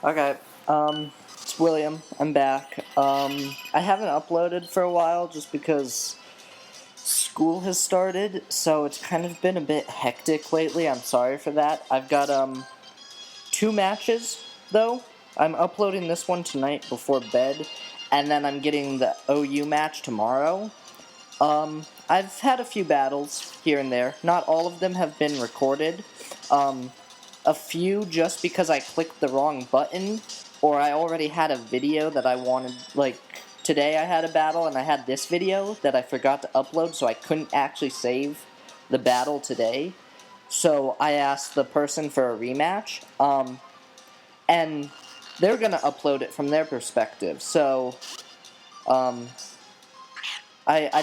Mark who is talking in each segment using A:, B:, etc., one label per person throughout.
A: Okay, it's William. I'm back. I haven't uploaded for a while just because school has started, so it's kind of been a bit hectic lately. I'm sorry for that. I've got, two matches, though. I'm uploading this one tonight before bed, and then I'm getting the OU match tomorrow. I've had a few battles here and there. Not all of them have been recorded. A few just because I clicked the wrong button, or I already had a video that I wanted, like, today I had a battle and I had this video that I forgot to upload, so I couldn't actually save the battle today. So I asked the person for a rematch, and they're gonna upload it from their perspective, so, I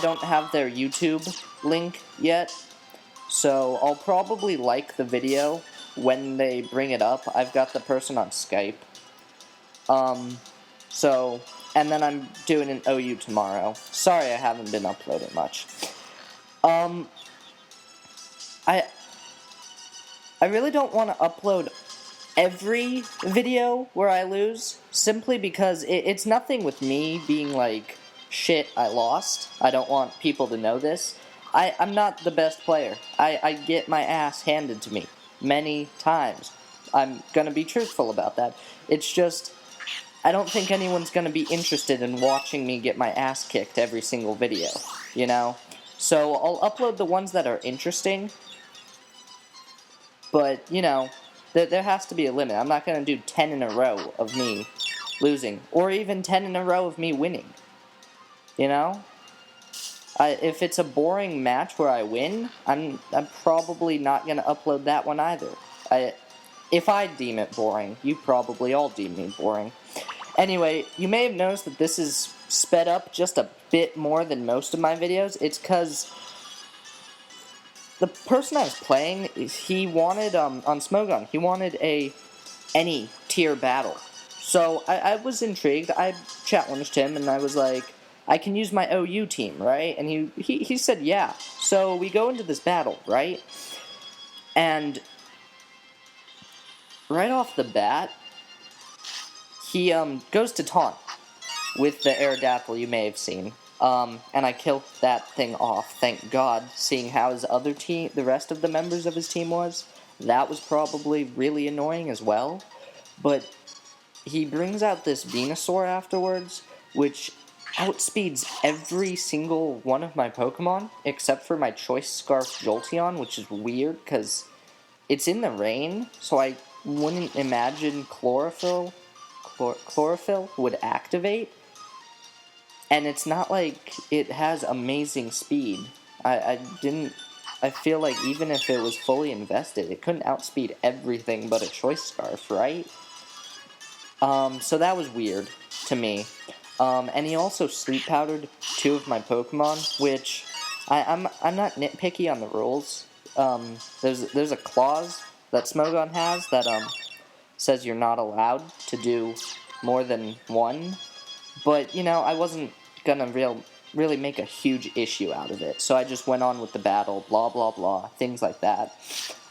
A: don't have their YouTube link yet, so I'll probably like the video when they bring it up. I've got the person on Skype. So, and then I'm doing an OU tomorrow. Sorry I haven't been uploading much. I really don't want to upload every video where I lose, simply because it's nothing with me being like, shit, I lost. I don't want people to know this. I'm not the best player. I get my ass handed to me many times. I'm gonna be truthful about that. It's just, I don't think anyone's gonna be interested in watching me get my ass kicked every single video, you know? So I'll upload the ones that are interesting, but, you know, there has to be a limit. I'm not going to do 10 in a row of me losing, or even 10 in a row of me winning, you know? If it's a boring match where I win, I'm probably not going to upload that one either. If I deem it boring, you probably all deem me boring. Anyway, you may have noticed that this is sped up just a bit more than most of my videos. It's because the person I was playing, he wanted, on Smogon, he wanted a any tier battle. So I was intrigued. I challenged him, and I was like, I can use my OU team, right? And he said, yeah. So we go into this battle, right? And right off the bat, he goes to taunt with the Aerodactyl you may have seen. And I killed that thing off, thank God, seeing how his other team, the rest of the members of his team was. That was probably really annoying as well. But he brings out this Venusaur afterwards, which outspeeds every single one of my Pokemon, except for my Choice Scarf Jolteon, which is weird, because it's in the rain, so I wouldn't imagine Chlorophyll would activate. And it's not like it has amazing speed. I feel like even if it was fully invested, it couldn't outspeed everything but a Choice Scarf, right? So that was weird to me. And he also sleep powdered two of my Pokemon, which I'm not nitpicky on the rules. There's a clause that Smogon has that says you're not allowed to do more than one, but you know, I wasn't gonna really make a huge issue out of it, so I just went on with the battle, blah blah blah, things like that.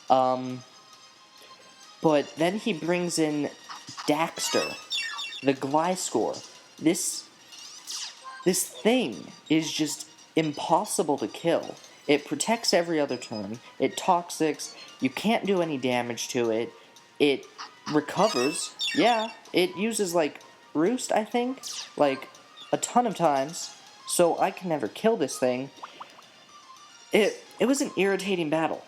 A: But then he brings in Daxter, the Gliscor. This thing is just impossible to kill. It protects every other turn. It toxics. You can't do any damage to it. It recovers. Yeah, it uses, like, Roost, I think, like, a ton of times. So I can never kill this thing. It was an irritating battle.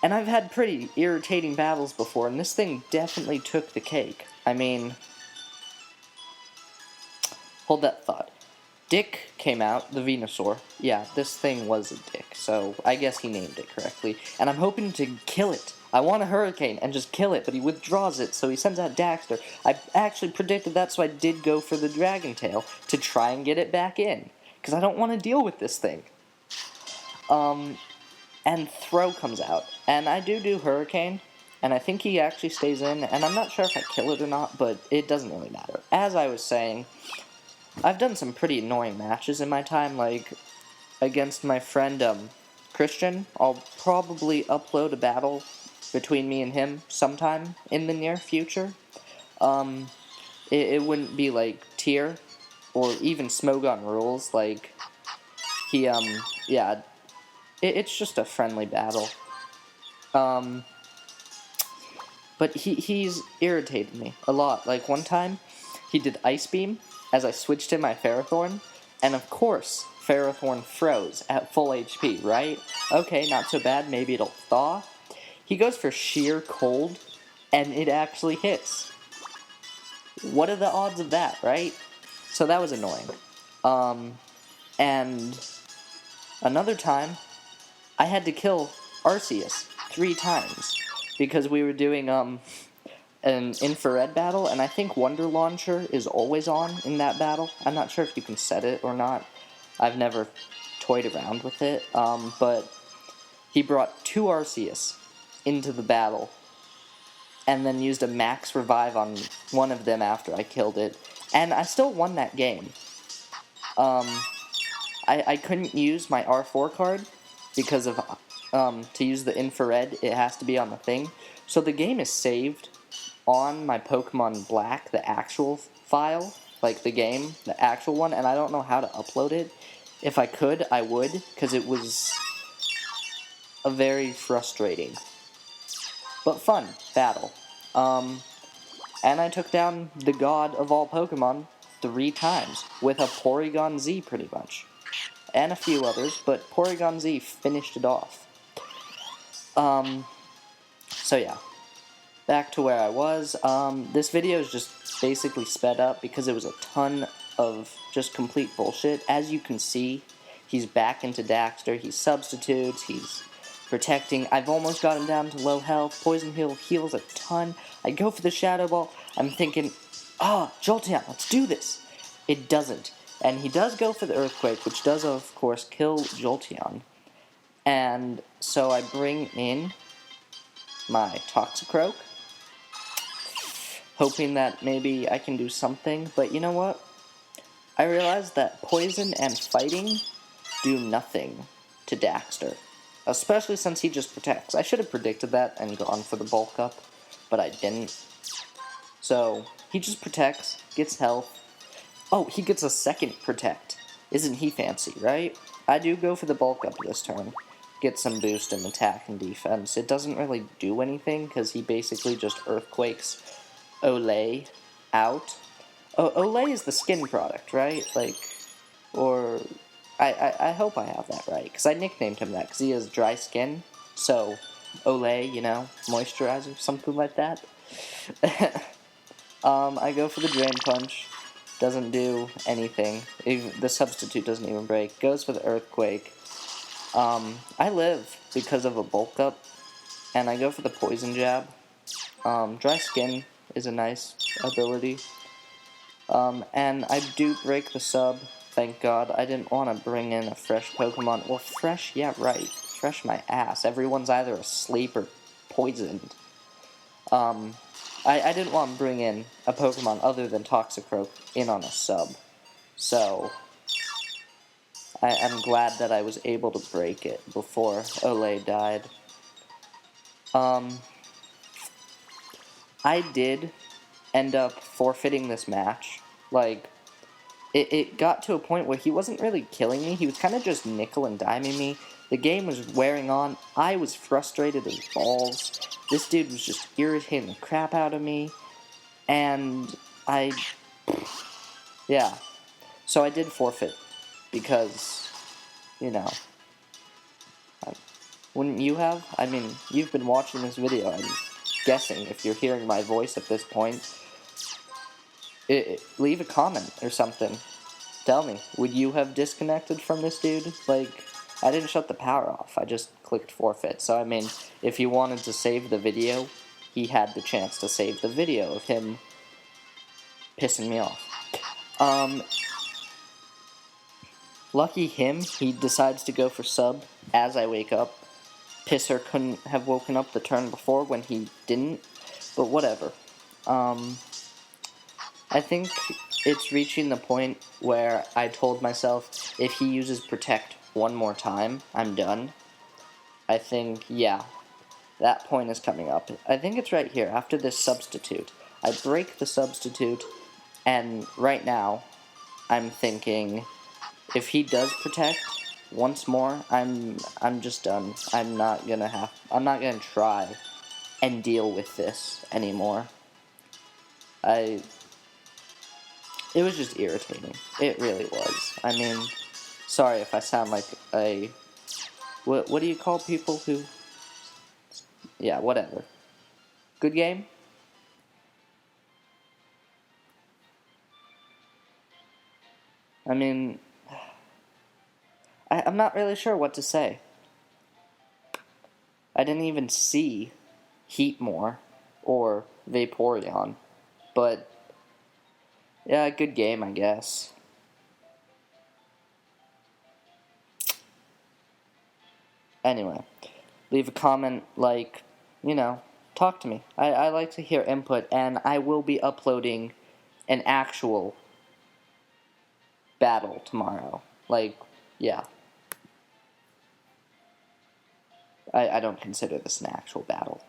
A: And I've had pretty irritating battles before, and this thing definitely took the cake. I mean, hold that thought. Dick came out, the Venusaur. Yeah, this thing was a dick, so I guess he named it correctly. And I'm hoping to kill it. I want a Hurricane and just kill it, but he withdraws it, so he sends out Daxter. I actually predicted that, so I did go for the Dragon Tail to try and get it back in, because I don't want to deal with this thing. And Throw comes out, and I do Hurricane, and I think he actually stays in, and I'm not sure if I kill it or not, but it doesn't really matter. As I was saying, I've done some pretty annoying matches in my time, like against my friend Christian. I'll probably upload a battle between me and him sometime in the near future. it wouldn't be like Tier or even Smogon rules. Like he yeah, it's just a friendly battle. But he's irritated me a lot. Like one time, he did Ice Beam as I switched in my Ferrothorn, and of course, Ferrothorn froze at full HP, right? Okay, not so bad, maybe it'll thaw. He goes for Sheer Cold, and it actually hits. What are the odds of that, right? So that was annoying. And another time, I had to kill Arceus 3 times because we were doing an infrared battle, and I think Wonder Launcher is always on in that battle. I'm not sure if you can set it or not. I've never toyed around with it, but he brought 2 Arceus into the battle and then used a max revive on one of them after I killed it, and I still won that game. I couldn't use my R4 card because of to use the infrared, it has to be on the thing. So the game is saved on my Pokemon Black, the actual file, like the game, the actual one, and I don't know how to upload it. If I could, I would, because it was a very frustrating but fun battle. And I took down the god of all Pokemon 3 times with a Porygon Z, pretty much. And a few others, but Porygon Z finished it off. So yeah. Back to where I was. This video is just basically sped up because it was a ton of just complete bullshit. As you can see, he's back into Daxter, he substitutes, he's protecting. I've almost got him down to low health. Poison Heal heals a ton. I go for the Shadow Ball. I'm thinking, Jolteon, let's do this. It doesn't. And he does go for the Earthquake, which does, of course, kill Jolteon. And so I bring in my Toxicroak, hoping that maybe I can do something. But you know what? I realized that Poison and Fighting do nothing to Daxter. Especially since he just protects. I should have predicted that and gone for the bulk up, but I didn't. So, he just protects, gets health. Oh, he gets a second protect. Isn't he fancy, right? I do go for the bulk up this turn. Get some boost in attack and defense. It doesn't really do anything, because he basically just Earthquakes Olay out. Olay is the skin product, right? Like, or... I hope I have that right, because I nicknamed him that, because he has dry skin, so Olay, you know, moisturizer, something like that. I go for the Drain Punch, doesn't do anything, the substitute doesn't even break, goes for the Earthquake. I live because of a bulk up, and I go for the Poison Jab. Dry Skin is a nice ability, and I do break the sub. Thank God. I didn't want to bring in a fresh Pokemon. Well, fresh? Yeah, right. Fresh my ass. Everyone's either asleep or poisoned. I didn't want to bring in a Pokemon other than Toxicroak in on a sub. So, I'm glad that I was able to break it before Olay died. I did end up forfeiting this match. Like... It got to a point where he wasn't really killing me. He was kind of just nickel and diming me. The game was wearing on. I was frustrated as balls. This dude was just irritating the crap out of me. And yeah. So I did forfeit. Because, you know. Wouldn't you have? I mean, you've been watching this video. I'm guessing if you're hearing my voice at this point. Leave a comment or something. Tell me, would you have disconnected from this dude? Like, I didn't shut the power off. I just clicked forfeit. So, I mean, if he wanted to save the video, he had the chance to save the video of him pissing me off. Lucky him, he decides to go for sub as I wake up. Pisser couldn't have woken up the turn before when he didn't, but whatever. I think it's reaching the point where I told myself, if he uses Protect one more time, I'm done. I think, yeah, that point is coming up. I think it's right here, after this substitute. I break the substitute, And right now, I'm thinking, if he does protect once more, I'm just done. I'm not gonna try and deal with this anymore. It was just irritating. It really was. I mean, sorry if I sound like a, what do you call people who, yeah, whatever. Good game? I mean, I'm not really sure what to say. I didn't even see Heatmore or Vaporeon, but yeah, good game, I guess. Anyway, leave a comment, like, talk to me. I like to hear input, and I will be uploading an actual battle tomorrow. Like, yeah. I don't consider this an actual battle.